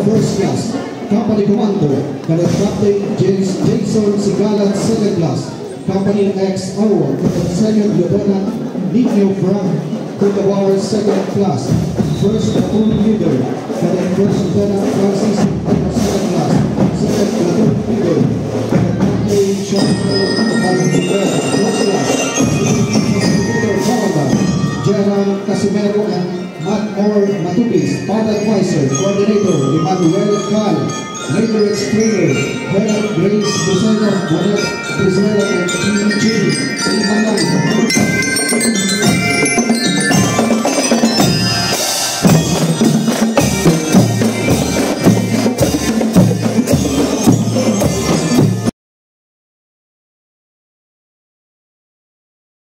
First Class, Company Commander, Cadet Captain Jason Sigalan, Second Class, Company X Award, Cadet Second Lieutenant Nico Frank, Kutawar, Second Class, First Platoon Leader, Cadet First Lieutenant Francis, Second Class, Second Platoon Leader, Cadet Captain Chantal Alcubera, First Class, Leader Commandant, General Casimero and Matmore Matubis, Pod Advisor, Coordinator, Emmanuel Cal, Major Explainer, Helen Grace Buseno, Bonet Brizuela, and P.G. Imanang.